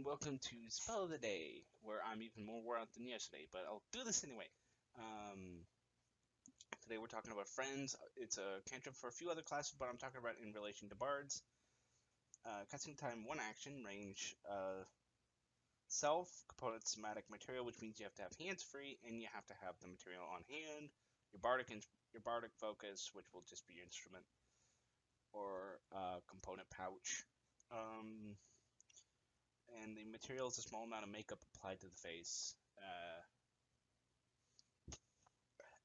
and welcome to Spell of the Day, where I'm even more wore out than yesterday, but I'll do this anyway. Um, Today we're talking about Friends. It's a cantrip for a few other classes, but I'm talking about in relation to bards. Casting time, one action, range, self, component, somatic, material, which means you have to have hands free, and you have to have the material on hand. Your bardic focus, which will just be instrument, or component pouch. Um, and the material is a small amount of makeup applied to the face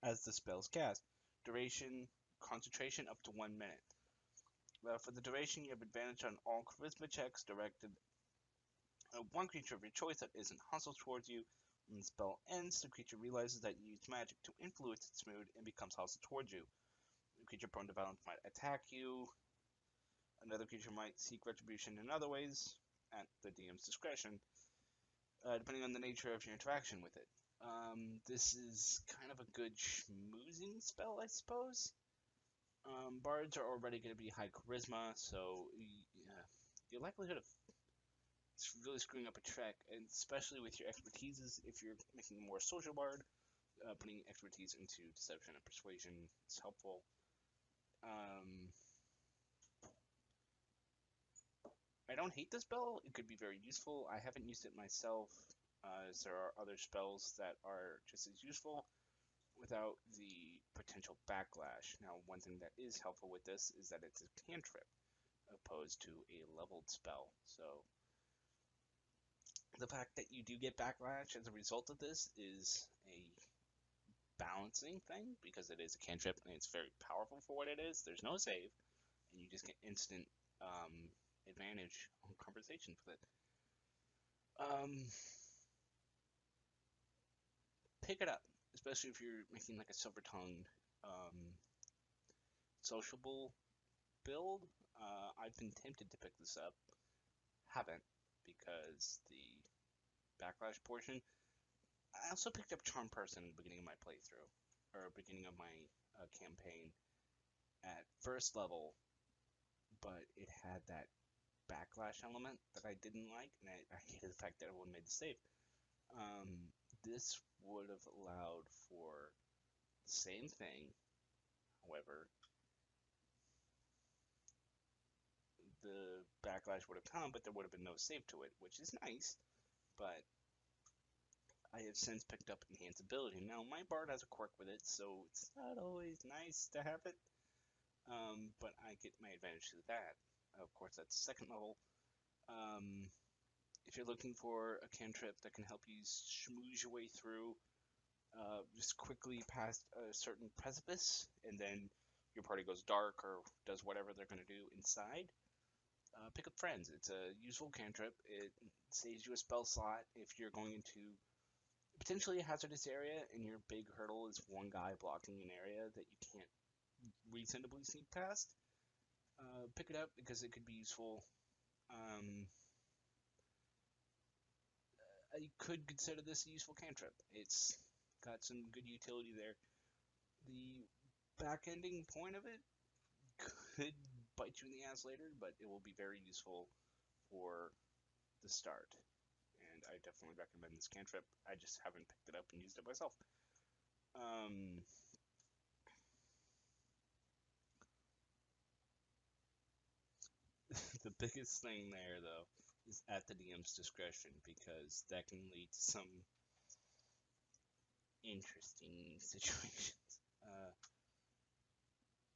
as the spell's cast. Duration, concentration up to 1 minute. For the duration, you have advantage on all charisma checks directed at one creature of your choice that isn't hostile towards you. When the spell ends, the creature realizes that you used magic to influence its mood and becomes hostile towards you. The creature prone to violence might attack you. Another creature might seek retribution in other ways, at the DM's discretion, depending on the nature of your interaction with it. This is kind of a good schmoozing spell, I suppose. Bards are already going to be high charisma, so your likelihood of really screwing up a check, and especially with your expertises, if you're making a more social bard, putting expertise into deception and persuasion is helpful. I don't hate this spell. It could be very useful. I haven't used it myself, as there are other spells that are just as useful without the potential backlash. Now, one thing that is helpful with this is that it's a cantrip opposed to a leveled spell. So the fact that you do get backlash as a result of this is a balancing thing because it is a cantrip and it's very powerful for what it is. There's no save, and you just get instant advantage on conversations with it. Pick it up, especially if you're making like a silver tongue sociable build. I've been tempted to pick this up, haven't, because the backlash portion. I also picked up Charm Person in the beginning of my playthrough, or beginning of my campaign at first level, but it had that backlash element that I didn't like, and I hated the fact that everyone made the save. This would have allowed for the same thing, however, the backlash would have come, but there would have been no save to it, which is nice, but I have since picked up Enhanced Ability. Now, my Bard has a quirk with it, so it's not always nice to have it, but I get my advantage to that. Of course, that's second level. If you're looking for a cantrip that can help you schmooze your way through, just quickly past a certain precipice, and then your party goes dark or does whatever they're going to do inside, pick up Friends. It's a useful cantrip. It saves you a spell slot if you're going into potentially a hazardous area and your big hurdle is one guy blocking an area that you can't reasonably sneak past. Pick it up because it could be useful. I could consider this a useful cantrip. It's got some good utility there. The back ending point of it could bite you in the ass later, but it will be very useful for the start. And I definitely recommend this cantrip. I just haven't picked it up and used it myself. The biggest thing there, though, is at the DM's discretion because that can lead to some interesting situations.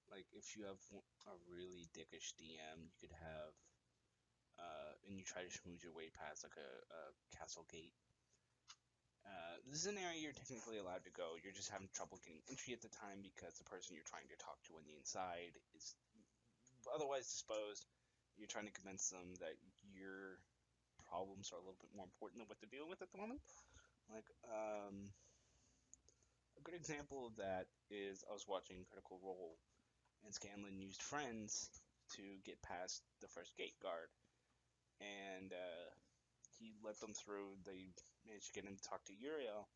Like if you have a really dickish DM, you could have, and you try to schmooze your way past like a castle gate. This is an area you're technically allowed to go. You're just having trouble getting entry at the time because the person you're trying to talk to on the inside is otherwise disposed. You're trying to convince them that your problems are a little bit more important than what they're dealing with at the moment. Like, a good example of that is I was watching Critical Role, and Scanlan used Friends to get past the first gate guard, and he let them through. They managed to get in to talk to Uriel.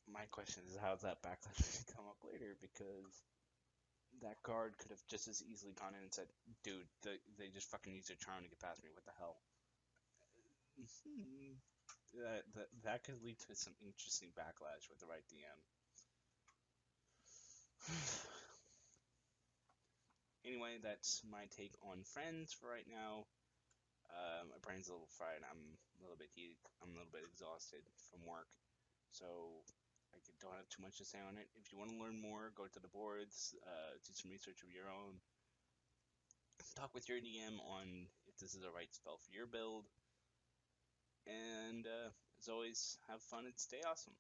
My question is, how's that backlash going to come up later? Because that guard could have just as easily gone in and said, dude, they just fucking used their charm to get past me. What the hell? that could lead to some interesting backlash with the right DM. Anyway, that's my take on Friends for right now. My brain's a little fried. I'm a little bit heated. I'm a little bit exhausted from work, so don't have too much to say on it. If you want to learn more, go to the boards, do some research of your own, talk with your DM on if this is the right spell for your build, and as always, have fun and stay awesome.